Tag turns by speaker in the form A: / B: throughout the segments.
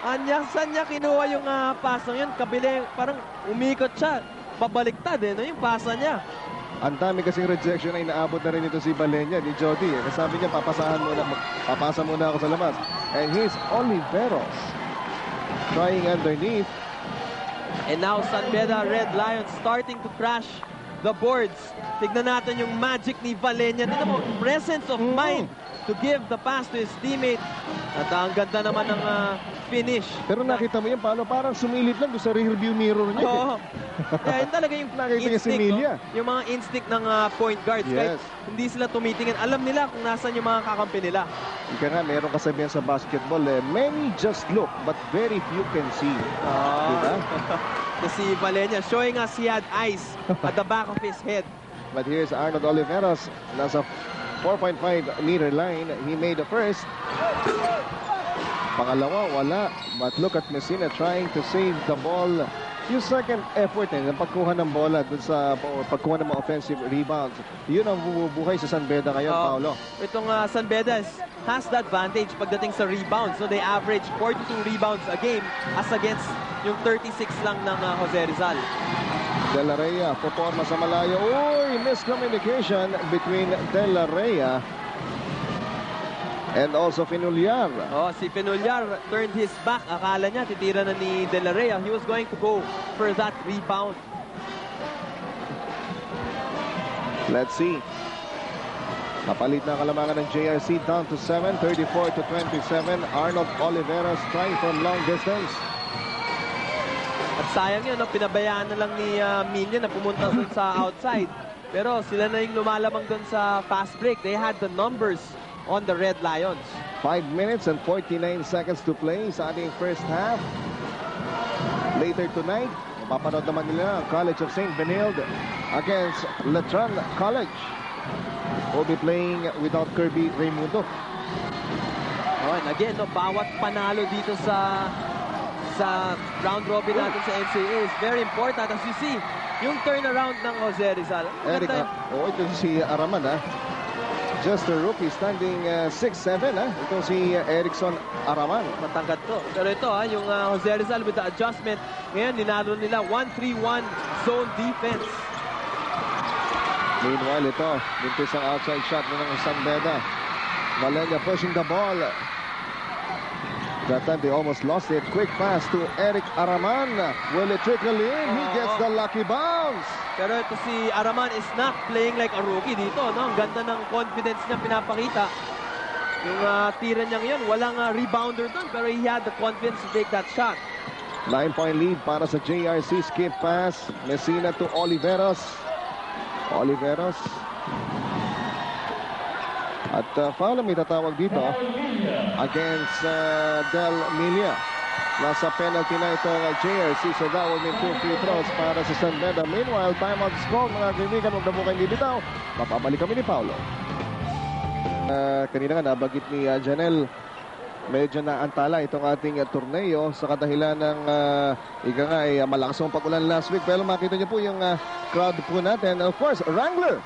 A: Saan niya kinuha yung pasang yun? Kabili, parang umikot siya. Pabaliktad no? Yung pasa niya.
B: Ang dami kasing rejection ay naabot na rin ito si Valenya, ni Jody. Sabi niya, papasa muna ako sa labas. And here's Oliveros trying underneath.
A: And now San Beda Red Lions starting to crash the boards. Tignan natin yung magic ni Valenya. Tignan mo, presence of mind to give the pass to his teammate. At ang ganda naman ng finish.
B: Pero nakita mo yan, paano parang sumilip lang doon sa rearview mirror niya.
A: Oo. Kaya yun talaga yung instinct, no? Yung mga instinct ng point guards.
B: Yes.
A: Kahit hindi sila tumitingin, alam nila kung nasan yung mga kakampi nila.
B: Ika nga, meron kasabihan sa basketball, many just look, but very few can see. Diba?
A: Si Valenya showing us he had eyes at the back of his head.
B: But here's Arnold Oliveros, nasa 4.5 meter line. He made the first. Pangalawa, wala. But look at Messina trying to save the ball. Yung second effort ng pagkuha ng bola dun sa pagkuha ng mga offensive rebounds. Yun ang bubuhay sa San Beda ngayon, Paolo.
A: Itong San Beda has that advantage pagdating sa rebounds. So they average 42 rebounds a game as against yung 36 lang ng Jose Rizal.
B: De La Rhea, poporma sa malayo. Uy, miscommunication between De La Rhea and also Finullar.
A: Si Finullar turned his back. Akala niya titira na ni De La Rhea. He was going to go for that rebound.
B: Let's see. Kapalit na kalamangan ng JRC down to 7, 34 to 27. Arnold Oliveros trying from long distance.
A: At sayang yun, pinabayaan na lang ni Million na pumunta dun sa outside. Pero sila na yung lumalamang dun sa fast break. They had the numbers on the Red Lions.
B: 5 minutes and 49 seconds to play sa ating first half. Later tonight, mapapanood naman nila ang College of St. Benilde against Letran College. Will be playing without Kirby Raimundo.
A: And again, bawat panalo dito sa round robin natin sa NCAA is very important. As you see, yung turnaround ng Jose Rizal.
B: Ito si Araman, just a rookie standing 6'7", Ito si Erickson Araman.
A: Matangkad to. Pero ito, yung Jose Rizal with the adjustment. Ngayon, ninalo nila 1-3-1 zone defense.
B: Meanwhile, ito, buntis ang outside shot ng San Beda. Valenya pushing the ball. That time they almost lost it. Quick pass to Eric Araman. Will it trickle in? He gets the lucky bounce.
A: Pero ito si Araman is not playing like a rookie dito. Ang ganda ng confidence niya pinapakita. Yung tira niya ngayon, walang rebounder doon. Pero he had the confidence to take that shot.
B: 9-point lead para sa JRC. Skip pass. Messina to Oliveros. At foul may tatawag dito against Del Milia. Nasa penalty na ito ng JRC, so that will mean 2 free throws para sa San Beda. Meanwhile, timeout score, mga kaibigan, huwag na po kayong bibitaw. Papabalik kami ni Paolo. Kanina nga nabagit ni Janelle, medyo naantala itong ating torneo sa kadahilan ng ika nga ay malakas ang pag-ulan last week. Pero makita niyo po yung crowd po natin. Of course, Wrangler.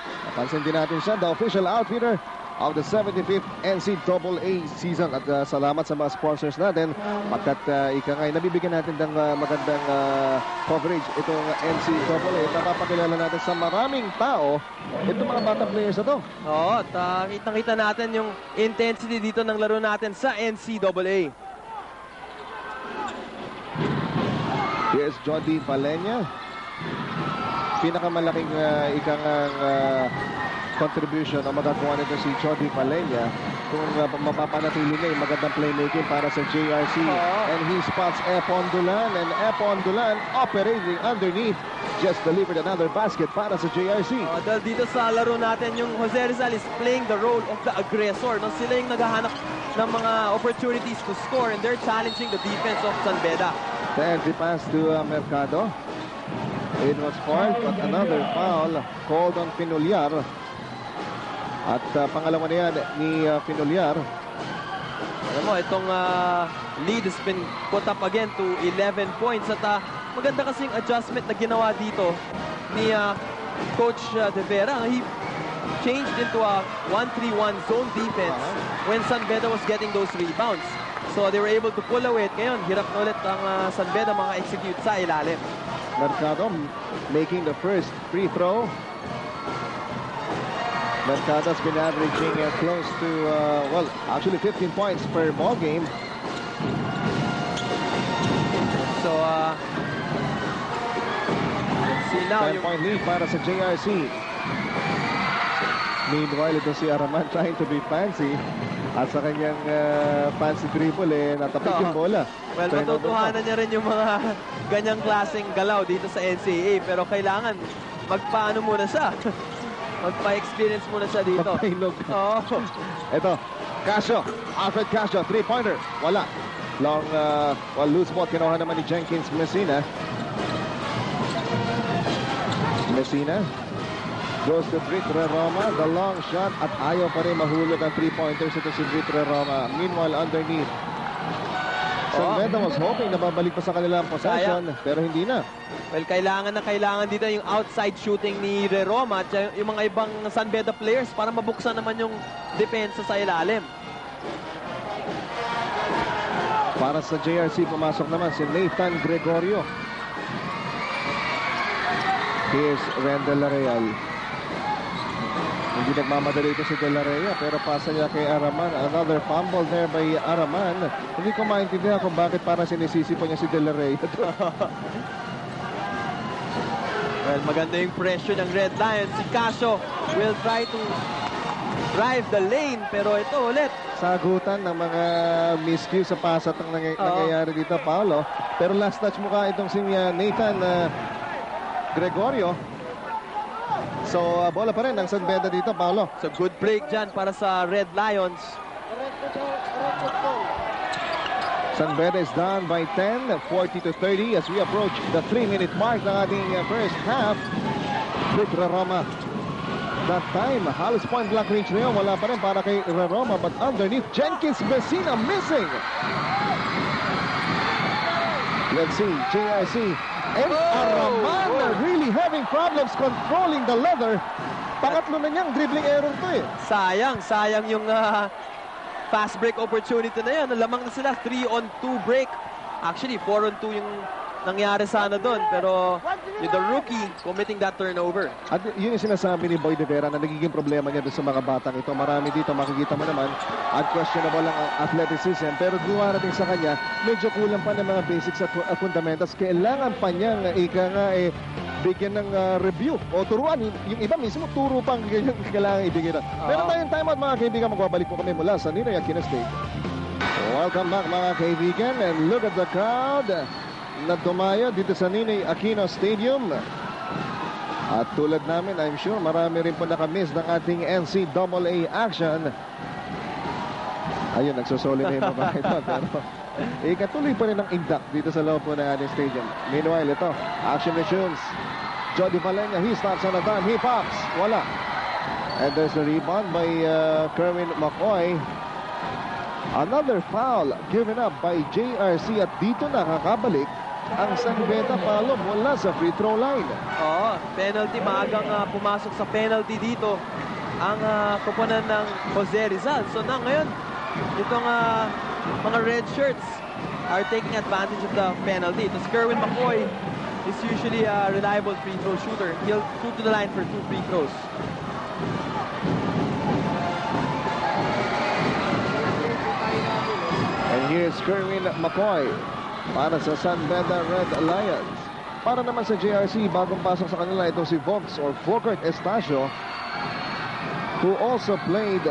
B: Napansin din natin siya, the official outfitter of the 75th NCAA season. At salamat sa mga sponsors natin pagkat ika nga ay nabibigyan natin ng magandang coverage itong NCAA. Napapakilala natin sa maraming tao itong mga bata players na to.
A: At kitang-kita natin yung intensity dito ng laro natin sa NCAA.
B: Here's Jody Valenya. Pinakamalaking contribution ang magagawa nito si Jody Valenya kung mapapanatili niya yung magandang playmaking para sa JRC. And he spots Epon Dulan, and Epon Dulan operating underneath just delivered another basket para sa JRC.
A: Dahil dito sa laro natin, yung Jose Rizal is playing the role of the aggressor. Sila yung naghahanap ng mga opportunities to score, and they're challenging the defense of San Beda.
B: The entry pass to Mercado. It was fouled, but another foul called on Finullar. At pangalawa na yan ni Finullar.
A: Alam mo, itong lead has been put up again to 11 points. At maganda kasing adjustment na ginawa dito ni Coach De Vera. He changed into a 1-3-1 zone defense when San Beda was getting those rebounds. So they were able to pull away. Ngayon, hirap na ulit ang San Beda maka-execute sa ilalim.
B: Mercado making the first free throw. Mercado's been averaging close to, well, actually 15 points per ball game.
A: So, let's see now.
B: 10-point lead para sa JRC. Meanwhile, ito si Araman trying to be fancy. At sa kanyang fancy dribble, natapik yung bola.
A: Well, matutuhanan niya rin yung mga ganyang klaseng galaw dito sa NCAA. Pero kailangan magpaano muna siya. Magpa-experience muna siya dito.
B: Magpainog.
A: Oo.
B: Ito, Casio. Alfred Casio, three-pointer. Wala. Long, well, loose ball. Kinuha naman ni Jenkins Messina. Messina goes to Britre Roma. The long shot at ayaw pa rin mahulog ang three-pointers. Ito si Britre Roma. Meanwhile, underneath. San Beda was hoping na babalik pa sa kanilang possession, pero hindi na.
A: Well, kailangan dito yung outside shooting ni Roma at yung mga ibang San Beda players para mabuksan naman yung depensa sa ilalim.
B: Para sa JRC, pumasok naman si Nathan Gregorio. Here's Rendel Lareal. Hindi nagmamadali ito si De La Rey, pero pasa niya kay Araman. Another fumble there by Araman. Hindi ko maintindihan kung bakit parang sinisisi po niya si De La Rey.
A: Well, maganda yung pressure ng Red Lions. Si Casio will try to drive the lane, pero ito ulit.
B: Sagutan ng mga miscue sa pasat ang nangyayari dito, Paolo. Pero last touch mukha itong si Nathan Gregorio. So, bola pa rin ang San Beda dito, Paolo.
A: So, good break dyan para sa Red Lions.
B: San Beda is down by 10, 40-30 as we approach the 3-minute mark ng ating first half. Britre Roma. That time, halos point blank range na yun. Wala pa rin para kay Roma, but underneath, Jenkins Messina missing. Let's see, JRC. And Araman really having problems controlling the leather. Pangatlo na niyang dribbling error to eh.
A: Sayang yung fast break opportunity na yan. Lamang na sila, 3-on-2 break. Actually, 4-on-2 yung nangyari sana doon. Pero yung the rookie committing that turnover.
B: At yun yung sinasabi ni Boy De Vera na nagiging problema niya doon sa mga batang ito. Marami dito, makikita mo naman, unquestionable ang athleticism. Pero dumarating sa kanya, medyo kulang pa ng mga basics at fundamentals. Kailangan pa niyang bigyan ng review o turuan. Yung iba mismo, turo pang ganyan kailangan ibigay na. Pero tayong time out, mga kaibigan, magbabalik po kami mula sa Ninoy Aquino State. Welcome back, mga kaibigan, and look at the crowd na dumayo dito sa Ninoy Aquino Stadium. At tulad namin, I'm sure marami rin po nakamiss ng ating NCAA action. Ayun, nagsusoli na yung mga ito. Pero katuloy pa rin ang induct dito sa loob po ng ating stadium. Meanwhile, ito, action resumes. Jody Valenia, he stops on a dime, he pops. Wala. And there's a rebound by Kerwin McCoy. Another foul given up by JRC at dito nakakabalik ang San Beda, Paolo, mula sa free throw line.
A: Penalty. Maagang pumasok sa penalty dito ang koponan ng Jose Rizal. So na ngayon, itong mga red shirts are taking advantage of the penalty. Ito si Kerwin McCoy is usually a reliable free throw shooter. He'll shoot to the line for 2 free throws.
B: And here's Kerwin McCoy para sa San Beda Red Lions. Para naman sa JRC, bagong pasok sa kanila itong si Vox or Volkert Estacio, who also played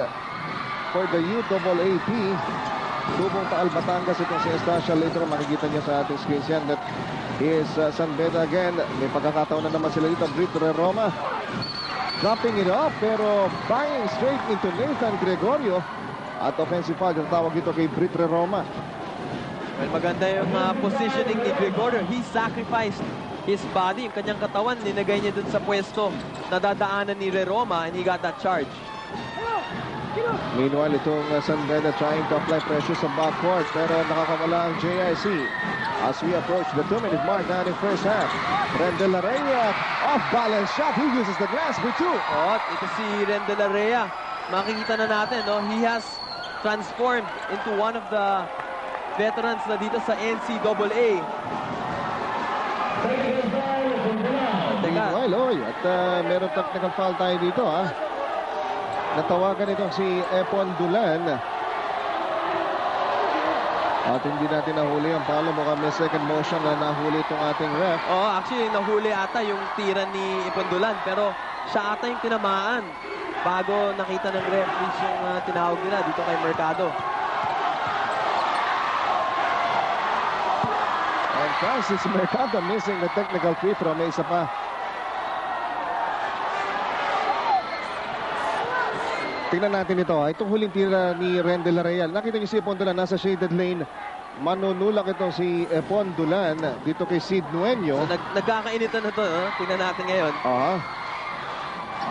B: for the UAAP. Tubong Taal Batangas itong si Estacio. Later makikita niya sa ating screens yan. That here's San Beda again. May pagkakataon na naman sila dito. Britre Roma dropping it off, pero banging straight into Nathan Gregorio. At offensive foul, yung tawag ito kay Britre Roma.
A: Well, maganda yung positioning ni Gregorio. He sacrificed his body, yung kanyang katawan, ninagay niya dun sa pwesto na dadaanan ni Roma, and he got that charge.
B: Meanwhile, itong San Beda trying to apply pressure sa backcourt, pero nakakawala ang JIC as we approach the 2-minute mark na in first half. Rendel Larea, off-balance shot. He uses the glass for 2.
A: Ito si Rendel Larea. Makikita na natin, no? He has transformed into one of the veterans na dito sa NCAA. Teka.
B: Meanwhile, at meron technical foul tayo dito, Natawagan itong si Epon Dulan. At hindi natin nahuli ang foul. Mukhang may second motion na nahuli itong ating ref.
A: Actually, nahuli ata yung tira ni Epon Dulan. Pero siya ata yung tinamaan bago nakita ng referees yung tinawag nila dito kay Mercado.
B: And Francis Mercado missing the technical free throw. May isa pa. Tingnan natin ito. Itong huling tira ni Rendel Real. Nakita niyo si Epon Dulan nasa shaded lane. Manunulak itong si Epon Dulan dito kay Sid Nueño.
A: So, nagkakainitan na ito. Tingnan natin ngayon.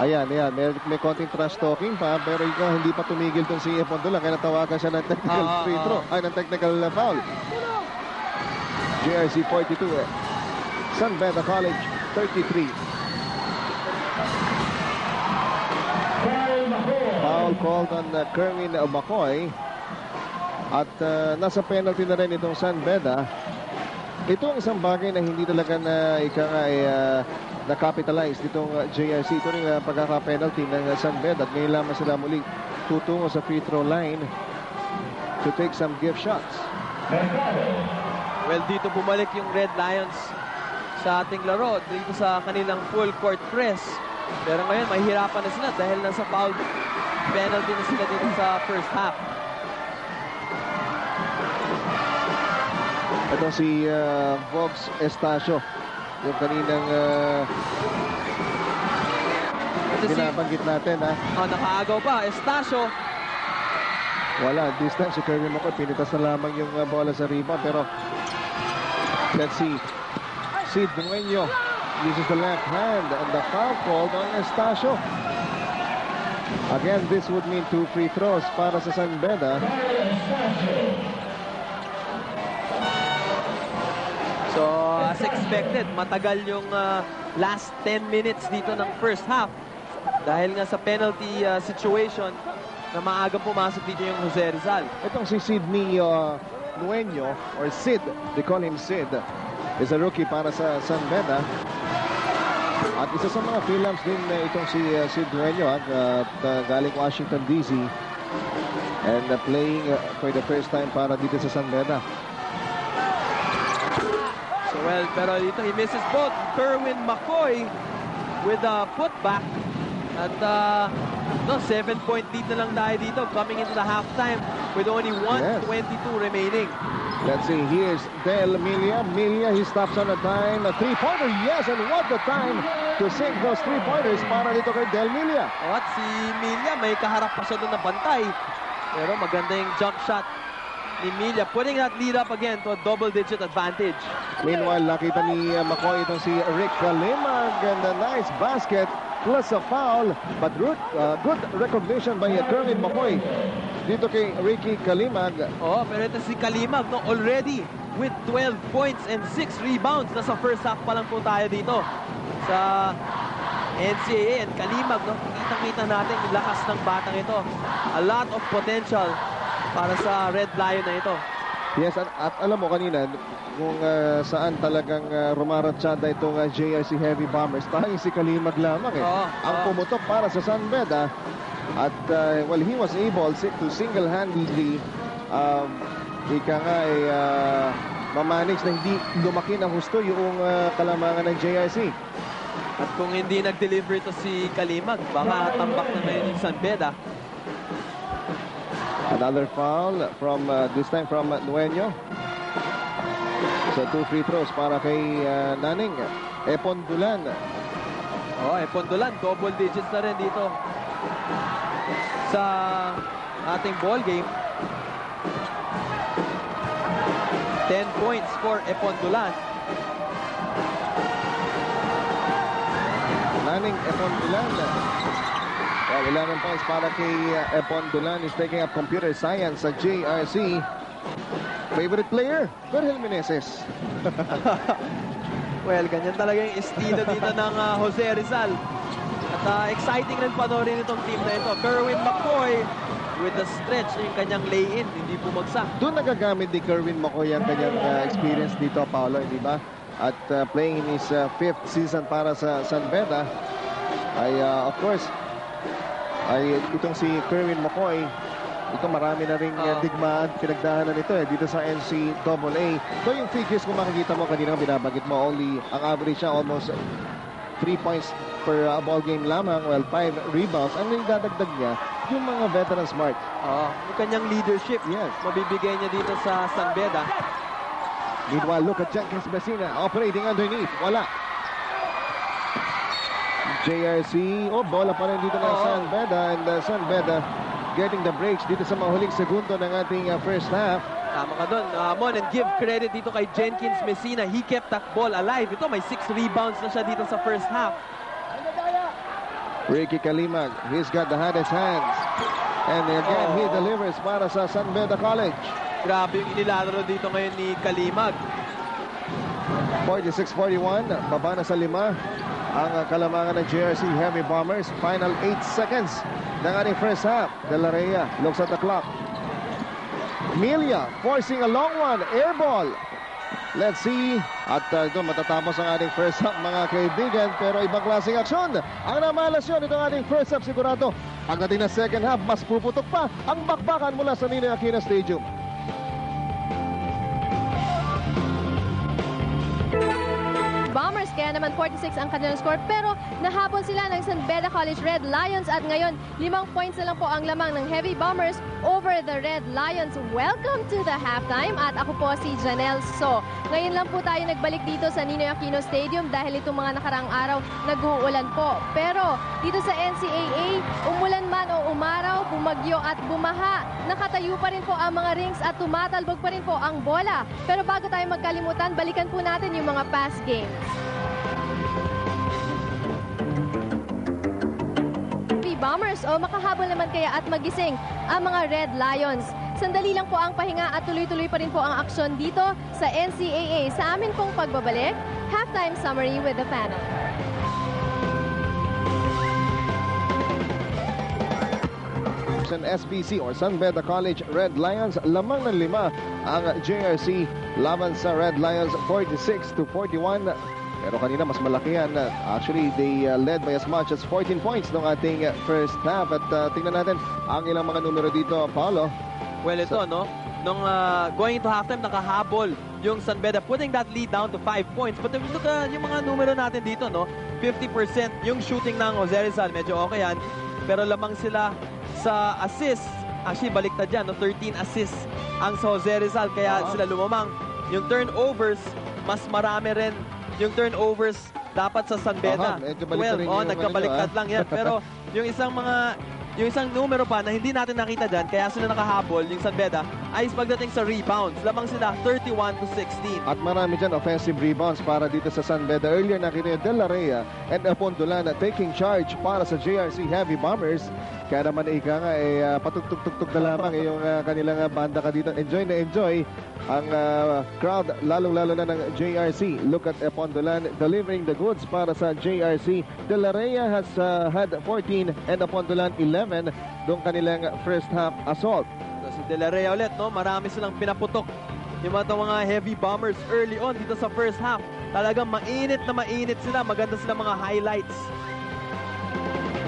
B: Ayan. May konting trash talking pa. Pero ikaw hindi pa tumigil itong si Epon Dulan. Kaya natawagan siya ng technical free throw. Ng technical foul. JRC 42. San Beda College 33. Foul called on Kerwin Macoy. At nasa penalty na rin itong San Beda. Ito ang isang bagay na hindi talaga na-capitalize ditong JRC. Ito rin pagkaka-penalty ng San Beda. At ngayon lamang sila muli tutungo sa free throw line to take some gift shots.
A: Well, dito bumalik yung Red Lions sa ating laro. Dito sa kanilang full court press. Pero ngayon, mahihirapan na sila dahil nasa foul penalty na sila dito sa first half.
B: Ito si Vox Estacio. Yung kaninang binabanggit natin.
A: Nakaagaw pa. Estacio.
B: Wala. This time si Kerwin Macoy. Pinitas na lamang yung bola sa rebound. Pero let's see. Sid Nueño uses the left hand. And the foul called on Estacio. Again, this would mean 2 free throws para sa San Beda.
A: So, as expected, matagal yung last 10 minutes dito ng first half. Dahil nga sa penalty situation na maagang pumasok dito yung Jose Rizal.
B: Itong si Sidney Nueño, or Sid, they call him Sid, is a rookie para sa San Beda. At isa sa mga Phillips din itong si Sid Nueño at galing Washington, D.C. and playing for the first time para dito sa San Beda.
A: So well, pero dito he misses both. Kerwin Macoy with a putback. At 7-point lead na lang tayo dito coming into the halftime with only 1:22 remaining.
B: Let's see, here's Del Milia. Milia, he stops on a dime. A three-pointer, yes, and what the time to sink those three-pointers para dito kay Del Milia.
A: At si Milia, may kaharap pa siya doon na bantay. Pero maganda yung jump shot ni Milia, putting that lead up again to a double-digit advantage.
B: Meanwhile, nakita ni Macoy itong si Rick Kalimag, and a nice basket plus a foul. But good recognition by Kerwin Macoy dito kay Ricky Kalimag.
A: Pero ito si Kalimag, already with 12 points and 6 rebounds. Nasa first half pa lang po tayo dito sa NCAA. And Kalimag, kitang-kita natin yung lakas ng batang ito. A lot of potential para sa Red Lion na ito.
B: Yes, at alam mo kanina kung saan talagang rumaratsyada itong JRC Heavy Bombers. Tanging si Kalimag lamang ang pumutok para sa San Beda. At he was able to single-handedly mamanage na hindi lumaki ng husto yung kalamangan ng JRC.
A: At kung hindi nag-deliver ito si Kalimag, baka tambak na ngayon yung San Beda.
B: Another foul from this time from Nueño. So 2 free throws para kay Naning Epon Dulan.
A: Epon Dulan, double digits na rin dito sa ating ball game. 10 points for Epon Dulan.
B: Naning Epon Dulan. Well, 11 points para kay Epon Dulan. Is taking up computer science sa JRC. Favorite player, Virgil Meneses.
A: Well, ganyan talaga yung estilo dito ng Jose Rizal. At exciting rin panoorin itong team na ito. Kerwin Macoy with the stretch, yung kanyang lay-in, hindi bumagsak.
B: Doon nagagamit ni Kerwin Makoy ang kanyang experience dito, Paolo, di ba? At playing in his 5th season para sa San Beda, ay of course, ay itong si Kerwin Makoy, ito marami na ring digmaan, pinagdaanan ito dito sa NCAA. So yung figures kung makikita mo kanina binabagit mo, only ang average siya almost 3 points per ball game lamang, well 5 rebounds. Ang dadagdag niya yung mga veteran smart.
A: Yung kanyang leadership,
B: yes,
A: mabibigay niya dito sa San Beda.
B: Meanwhile, look at Jenkins Messina operating underneath. Wala. JRC, bola pa rin dito ng San Beda, and San Beda getting the breaks dito sa mga huling segundo ng ating first half.
A: Tama ka doon, Mon, and give credit dito kay Jenkins Messina. He kept that ball alive. Ito, may 6 rebounds na siya dito sa first half.
B: Ricky Kalimag, he's got the hottest hands. And again, he delivers para sa San Beda College.
A: Grabe yung inilalaro dito ngayon ni Kalimag.
B: 46-41, baba na sa 5 ang kalamangan ng JRC Heavy Bombers. Final 8 seconds ng ating first half. De La Rhea looks at the clock. Milia forcing a long one, air ball. Let's see. At ito matatapos ang ating first half, mga kaibigan, pero ibang klaseng aksyon ang namalasyon itong ating first half. Sigurado pagdating na second half, mas puputok pa ang bakbakan mula sa Ninoy Aquino Stadium.
C: Bombers, kaya naman 46 ang kanilang score, pero nahabol sila ng San Beda College Red Lions at ngayon 5 points na lang po ang lamang ng Heavy Bombers over the Red Lions. Welcome to the halftime at ako po si Janelle So. Ngayon lang po tayo nagbalik dito sa Ninoy Aquino Stadium dahil itong mga nakaraang araw nag-uulan po. Pero dito sa NCAA, umulan man o umaraw, bumagyo at bumaha, nakatayo pa rin po ang mga rings at tumatalbog pa rin po ang bola. Pero bago tayo magkalimutan, balikan po natin yung mga past games. Bombers o makahabol naman kaya at magising ang mga Red Lions. Sandali lang po ang pahinga at tuloy-tuloy pa rin po ang aksyon dito sa NCAA. Sa amin pong pagbabalik, halftime summary with the panel.
B: SBC or San Beda College Red Lions, lamang ng 5 ang JRC laban sa Red Lions 46-41. Pero kanina mas malaki yan. Actually, they led by as much as 14 points ng ating first half. At tingnan natin ang ilang mga numero dito, Paolo.
A: Well, ito, no? Nung going into halftime, nakahabol yung San Beda, putting that lead down to 5 points. But if you look at yung mga numero natin dito, no? 50% yung shooting ng Jose Rizal, medyo okay yan. Pero lamang sila sa assists. Actually, baliktad yan, no? 13 assists ang sa Jose Rizal, kaya sila lumamang. Yung turnovers, mas marami rin yung turnovers dapat sa San Beda. 12, nagkabaliktad lang yan. Pero yung isang numero pa na hindi natin nakita dyan, kaya sila nakahabol, yung San Beda, ay pagdating sa rebounds. Lamang sila 31-16.
B: At marami dyan offensive rebounds para dito sa San Beda. Earlier nakita yung De La Rhea and Apondolan taking charge para sa JRC Heavy Bombers. Kaya naman patugtog-tugtog na lamang yung kanilang banda ka dito. Enjoy na enjoy ang crowd, lalong-lalo na ng JRC. Look at Apondolan delivering the goods para sa JRC. De La Rhea has had 14 and Apondolan 11 doon kanilang first half assault.
A: So, si De La Rhea ulit, no? Marami silang pinaputok yung mga Heavy Bombers early on dito sa first half. Talagang mainit na mainit sila. Maganda sila mga highlights.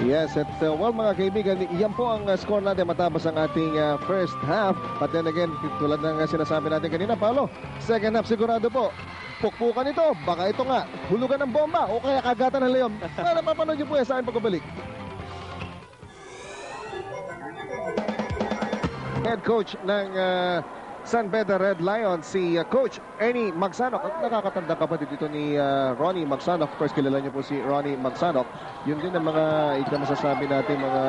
B: Yes, at well mga kaibigan, yan po ang score natin matapos ang ating first half. But then again, tulad ng sinasabi natin kanina, Paolo, second half sigurado po, pukpukan ito, baka ito nga, hulugan ng bomba o kaya kagatan ng leon. Para mapanood nyo po yan sa aking pagbabalik. Head coach ng San Beda Red Lions, si Coach Ernie Magsanok. At nakakatanda kapatid dito ni Ronnie Magsanok. Of course, kilala niyo po si Ronnie Magsanok. Yun din ang mga masasabi natin, mga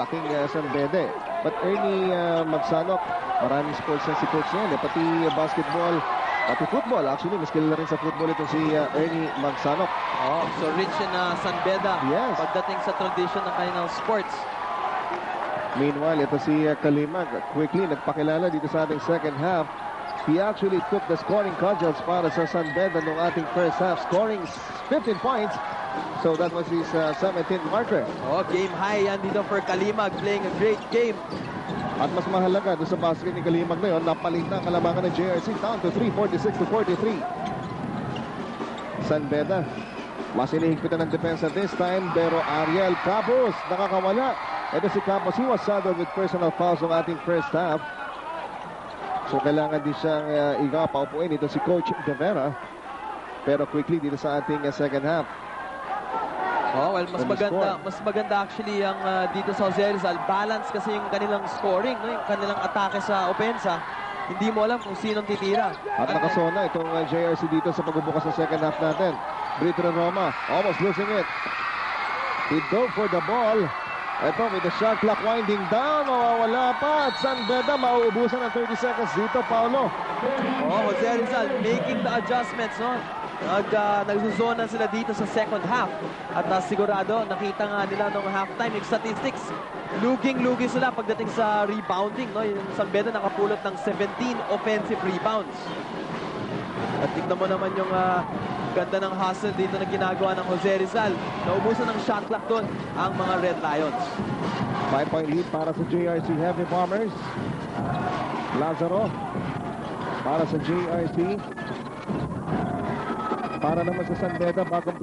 B: laking San Beda. But Ernie Magsanok, maraming sports na si Coach niya. Pati basketball, pati football. Actually, mas kilala rin sa football ito si Ernie Magsanok.
A: So rich in San Beda.
B: Yes.
A: Pagdating sa tradition ng kanilang sports.
B: Meanwhile, ito si Kalimag. Quickly, nagpakilala dito sa ating second half. He actually took the scoring cudgels para sa San Beda nung ating first half, scoring 15 points. So that was his 17th marker.
A: Game high yan dito for Kalimag, playing a great game.
B: At mas mahalaga doon sa basket ni Kalimag na yun, napalit na ang kalamangan ng JRC down to 346-43. San Beda, mas inihigpitan ng depensa this time, pero Ariel Capos nakakawala. Ito si Capos, he was saddled with personal fouls ng ating first half. So kailangan din siyang paupuin. Ito si Coach De Vera. Pero quickly dito sa ating second half.
A: Oh, well, mas maganda actually ang dito sa Jose Rizal. Balance kasi yung kanilang scoring, no? Yung kanilang atake sa opensa. Hindi mo alam kung sinong titira.
B: At nakasona itong JRC dito sa pagbubukas ng second half natin. Britton Roma, almost losing it. He dove for the ball. Ito, with the shot clock winding down. Mawawala pa. At San Beda, mauubusan ng 30 seconds dito, Paolo.
A: Oh, Jose Rizal making the adjustments, no? Nagsusona sila dito sa second half. At sigurado, nakita nga nila nung halftime yung statistics. Luging-lugi sila pagdating sa rebounding, no? Yung San Beda nakapulot ng 17 offensive rebounds. At tignan mo naman yung ganda ng hustle dito na ginagawa ng Jose Rizal. Naubusan ng shot clock doon ang mga Red Lions.
B: 5-point lead para sa JRC Heavy Bombers. Lazaro para sa JRC. Para naman sa San Beda, bagong